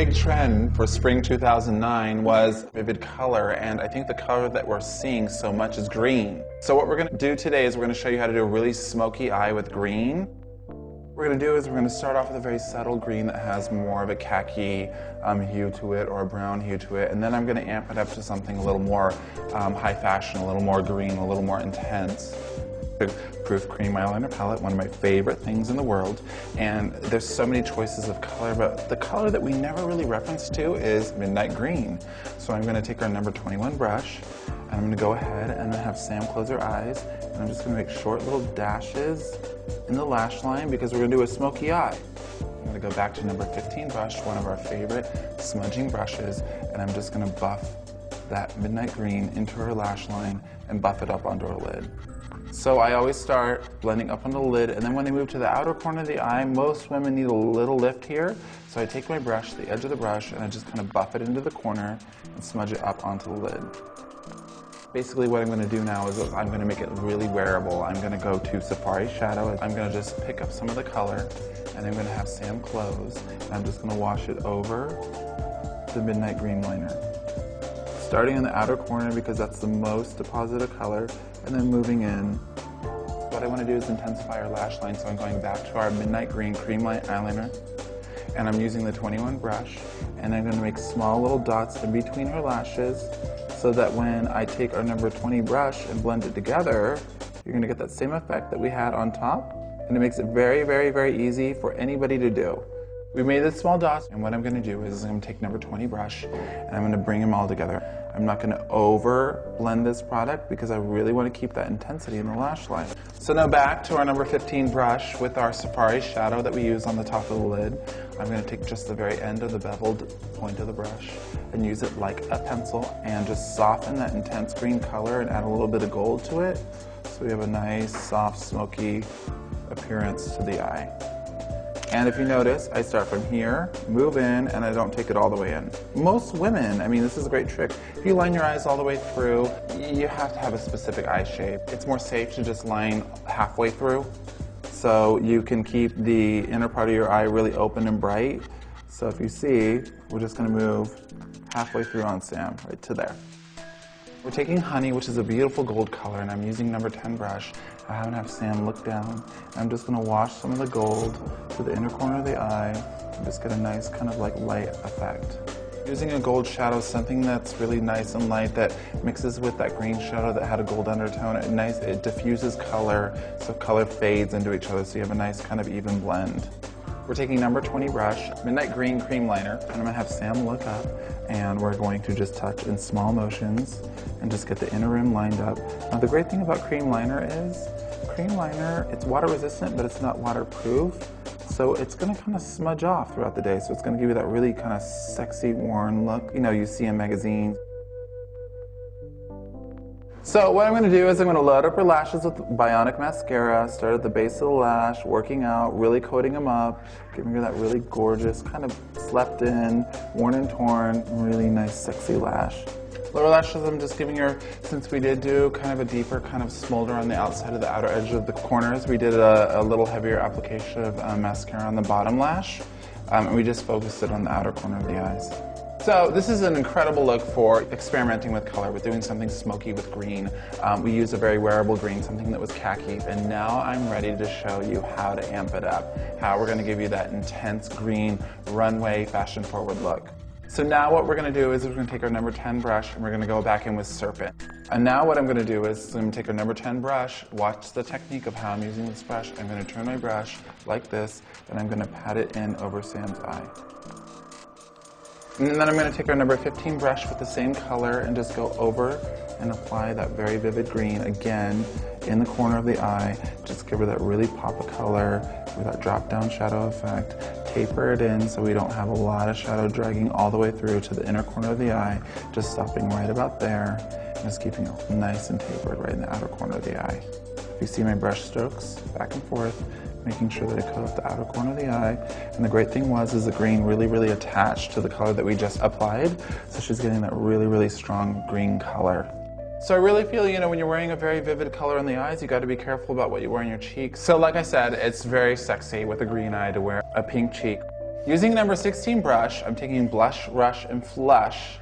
big trend for spring 2009 was vivid color, and I think the color that we're seeing so much is green. So what we're going to do today is we're going to show you how to do a really smoky eye with green. What we're going to do is we're going to start off with a very subtle green that has more of a khaki hue to it, or a brown hue to it, and then I'm going to amp it up to something a little more high fashion, a little more green, a little more intense. Proof cream eyeliner palette, one of my favorite things in the world, and there's so many choices of color, but the color that we never really reference to is midnight green. So I'm going to take our number 21 brush, and I'm going to go ahead and have Sam close her eyes, and I'm just going to make short little dashes in the lash line because we're going to do a smoky eye. I'm going to go back to number 15 brush, one of our favorite smudging brushes, and I'm just going to buff that midnight green into her lash line and buff it up onto her lid. So I always start blending up on the lid, and then when I move to the outer corner of the eye, most women need a little lift here. So I take my brush, the edge of the brush, and I just kind of buff it into the corner and smudge it up onto the lid. Basically what I'm going to do now is I'm going to make it really wearable. I'm going to go to Safari Shadow. I'm going to just pick up some of the color, and I'm going to have Sam close, and I'm just going to wash it over the midnight green liner. Starting in the outer corner because that's the most deposit of color, and then moving in. What I want to do is intensify our lash line, so I'm going back to our midnight green cream light eyeliner, and I'm using the 21 brush, and I'm going to make small little dots in between her lashes so that when I take our number 20 brush and blend it together, you're going to get that same effect that we had on top, and it makes it very, very, very easy for anybody to do. We made the small dots, and what I'm going to do is I'm going to take number 20 brush, and I'm going to bring them all together. I'm not going to over blend this product because I really want to keep that intensity in the lash line. So now back to our number 15 brush with our Safari Shadow that we use on the top of the lid. I'm going to take just the very end of the beveled point of the brush and use it like a pencil and just soften that intense green color and add a little bit of gold to it. So we have a nice, soft, smoky appearance to the eye. And if you notice, I start from here, move in, and I don't take it all the way in. Most women, I mean, this is a great trick. If you line your eyes all the way through, you have to have a specific eye shape. It's more safe to just line halfway through, so you can keep the inner part of your eye really open and bright. So if you see, we're just going to move halfway through on Sam, right to there. We're taking Honey, which is a beautiful gold color, and I'm using number 10 brush. I haven't have Sam look down. I'm just going to wash some of the gold to the inner corner of the eye and just get a nice kind of like light effect. Using a gold shadow, something that's really nice and light that mixes with that green shadow that had a gold undertone. It diffuses color, so color fades into each other, so you have a nice kind of even blend. We're taking number 20 brush, midnight green cream liner, and I'm going to have Sam look up, and we're going to just touch in small motions and just get the inner rim lined up. Now the great thing about cream liner is, it's water resistant, but it's not waterproof, so it's going to kind of smudge off throughout the day, so it's going to give you that really kind of sexy, worn look, you know, you see in magazines. So what I'm going to do is I'm going to load up her lashes with Bionic mascara, start at the base of the lash, working out, really coating them up, giving her that really gorgeous, kind of slept in, worn and torn, really nice sexy lash. Lower lashes, I'm just giving her, since we did do kind of a deeper kind of smolder on the outside of the outer edge of the corners, we did a little heavier application of mascara on the bottom lash, and we just focused it on the outer corner of the eyes. So this is an incredible look for experimenting with color, with doing something smoky with green. We used a very wearable green, something that was khaki, and now I'm ready to show you how to amp it up, how we're going to give you that intense green, runway, fashion-forward look. So now what we're going to do is we're going to take our number 10 brush and we're going to go back in with Serpent. And now what I'm going to do is I'm going to take our number 10 brush, watch the technique of how I'm using this brush. I'm going to turn my brush like this, and I'm going to pat it in over Sam's eye. And then I'm going to take our number 15 brush with the same color and just go over and apply that very vivid green again in the corner of the eye. Just give her that really pop of color with that drop down shadow effect. Taper it in so we don't have a lot of shadow dragging all the way through to the inner corner of the eye. Just stopping right about there and just keeping it nice and tapered right in the outer corner of the eye. If you see my brush strokes back and forth, making sure that I coat up the outer corner of the eye. And the great thing is the green really attached to the color that we just applied, so she's getting that really strong green color. So I really feel, you know, when you're wearing a very vivid color in the eyes, you got to be careful about what you wear on your cheeks. So like I said, it's very sexy with a green eye to wear a pink cheek. Using number 16 brush, I'm taking Blush, Rush, and Flush,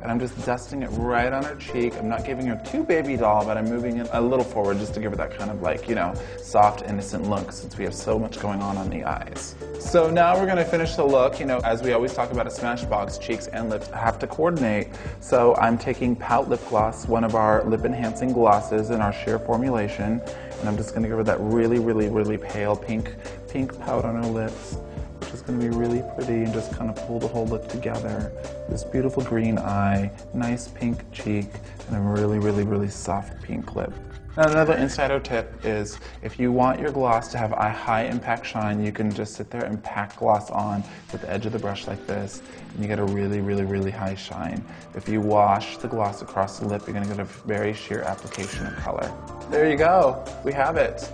and I'm just dusting it right on her cheek. I'm not giving her too baby doll, but I'm moving it a little forward just to give her that kind of like, you know, soft, innocent look since we have so much going on the eyes. So now we're gonna finish the look. You know, as we always talk about a Smashbox, cheeks and lips have to coordinate. So I'm taking Pout Lip Gloss, one of our lip enhancing glosses in our sheer formulation, and I'm just gonna give her that really, really, really pale pink pout on her lips. It's going to be really pretty and just kind of pull the whole look together. This beautiful green eye, nice pink cheek, and a really, really, really soft pink lip. Now another insider tip is if you want your gloss to have a high impact shine, you can just sit there and pack gloss on with the edge of the brush like this, and you get a really, really, really high shine. If you wash the gloss across the lip, you're going to get a very sheer application of color. There you go. We have it.